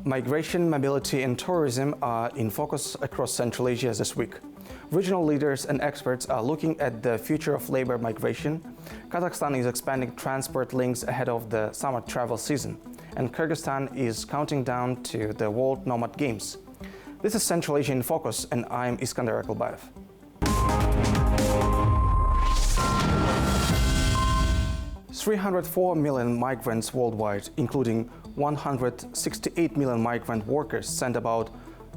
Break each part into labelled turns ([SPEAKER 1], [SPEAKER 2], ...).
[SPEAKER 1] Migration, mobility and tourism are in focus across Central Asia this week. Regional leaders and experts are looking at the future of labor migration. Kazakhstan is expanding transport links ahead of the summer travel season, and Kyrgyzstan is counting down to the World Nomad Games. This is Central Asia in Focus, and I'm Iskandar Akulbayev. 304 million migrants worldwide, including 168 million migrant workers, send about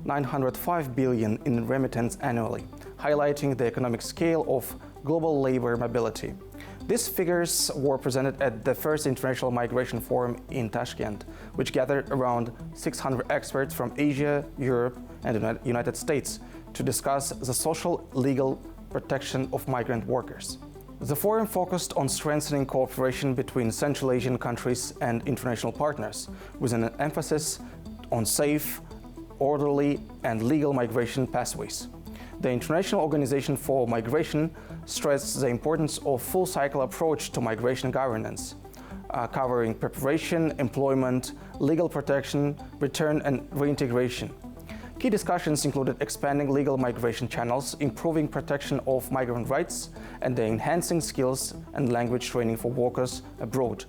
[SPEAKER 1] 905 billion in remittance annually, highlighting the economic scale of global labor mobility. These figures were presented at the first International Migration Forum in Tashkent, which gathered around 600 experts from Asia, Europe, and the United States to discuss the social legal protection of migrant workers. The forum focused on strengthening cooperation between Central Asian countries and international partners, with an emphasis on safe, orderly, and legal migration pathways. The International Organization for Migration stressed the importance of full-cycle approach to migration governance, covering preparation, employment, legal protection, return, and reintegration. Key discussions included expanding legal migration channels, improving protection of migrant rights, and enhancing skills and language training for workers abroad.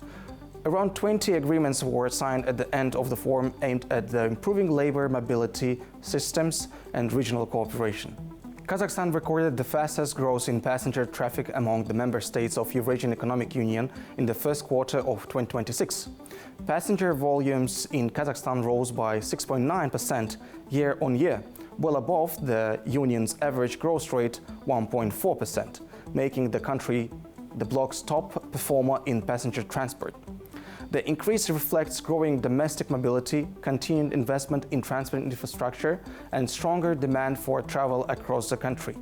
[SPEAKER 1] Around 20 agreements were signed at the end of the forum aimed at improving labor mobility systems and regional cooperation. Kazakhstan recorded the fastest growth in passenger traffic among the member states of Eurasian Economic Union in the first quarter of 2026. Passenger volumes in Kazakhstan rose by 6.9% year-on-year, well above the Union's average growth rate 1.4%, making the country the bloc's top performer in passenger transport. The increase reflects growing domestic mobility, continued investment in transport infrastructure, and stronger demand for travel across the country.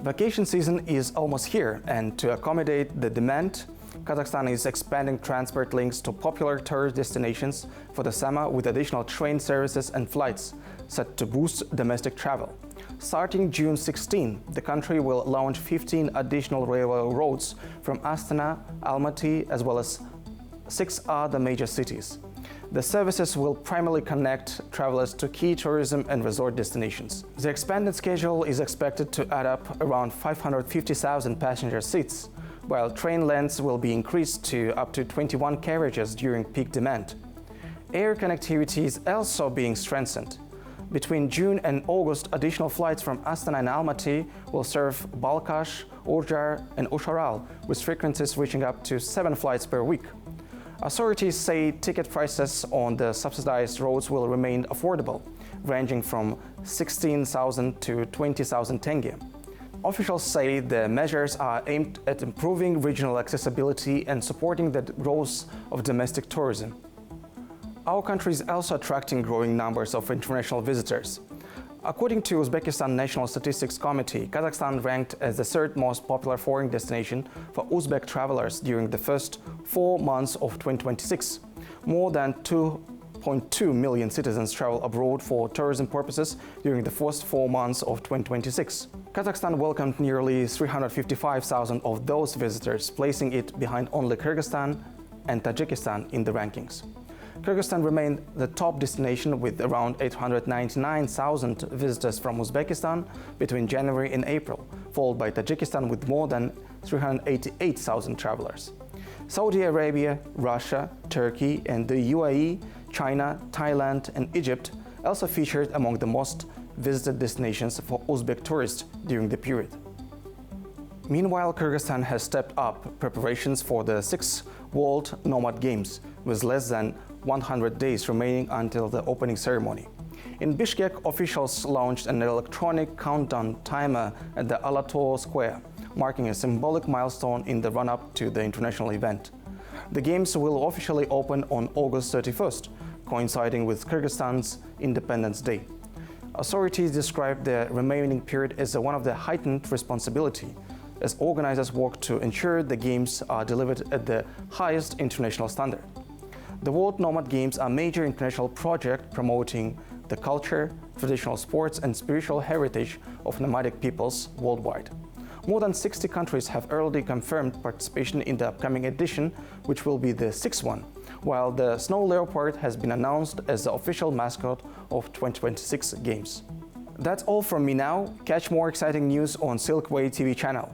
[SPEAKER 1] Vacation season is almost here, and to accommodate the demand, Kazakhstan is expanding transport links to popular tourist destinations for the summer with additional train services and flights set to boost domestic travel. Starting June 16, the country will launch 15 additional railway roads from Astana, Almaty, as well as 6 other major cities. The services will primarily connect travelers to key tourism and resort destinations. The expanded schedule is expected to add up around 550,000 passenger seats, while train lengths will be increased to up to 21 carriages during peak demand. Air connectivity is also being strengthened. Between June and August, additional flights from Astana and Almaty will serve Balkhash, Urjar, and Usharal, with frequencies reaching up to 7 flights per week. Authorities say ticket prices on the subsidized roads will remain affordable, ranging from 16,000 to 20,000 tenge. Officials say the measures are aimed at improving regional accessibility and supporting the growth of domestic tourism. Our country is also attracting growing numbers of international visitors. According to Uzbekistan National Statistics Committee, Kazakhstan ranked as the third most popular foreign destination for Uzbek travelers during the first 4 months of 2026. More than 2.2 million citizens travel abroad for tourism purposes during the first 4 months of 2026. Kazakhstan welcomed nearly 355,000 of those visitors, placing it behind only Kyrgyzstan and Tajikistan in the rankings. Kyrgyzstan remained the top destination with around 899,000 visitors from Uzbekistan between January and April, followed by Tajikistan with more than 388,000 travelers. Saudi Arabia, Russia, Turkey, and the UAE, China, Thailand, and Egypt also featured among the most visited destinations for Uzbek tourists during the period. Meanwhile, Kyrgyzstan has stepped up preparations for the 6th World Nomad Games, with less than 100 days remaining until the opening ceremony. In Bishkek, officials launched an electronic countdown timer at the Alato Square, marking a symbolic milestone in the run-up to the international event. The Games will officially open on August 31st, coinciding with Kyrgyzstan's Independence Day. Authorities described the remaining period as one of the heightened responsibility, as organizers work to ensure the Games are delivered at the highest international standard. The World Nomad Games are a major international project promoting the culture, traditional sports, and spiritual heritage of nomadic peoples worldwide. More than 60 countries have already confirmed participation in the upcoming edition, which will be the 6th one, while the snow leopard has been announced as the official mascot of 2026 Games. That's all from me now. Catch more exciting news on Silkway TV channel.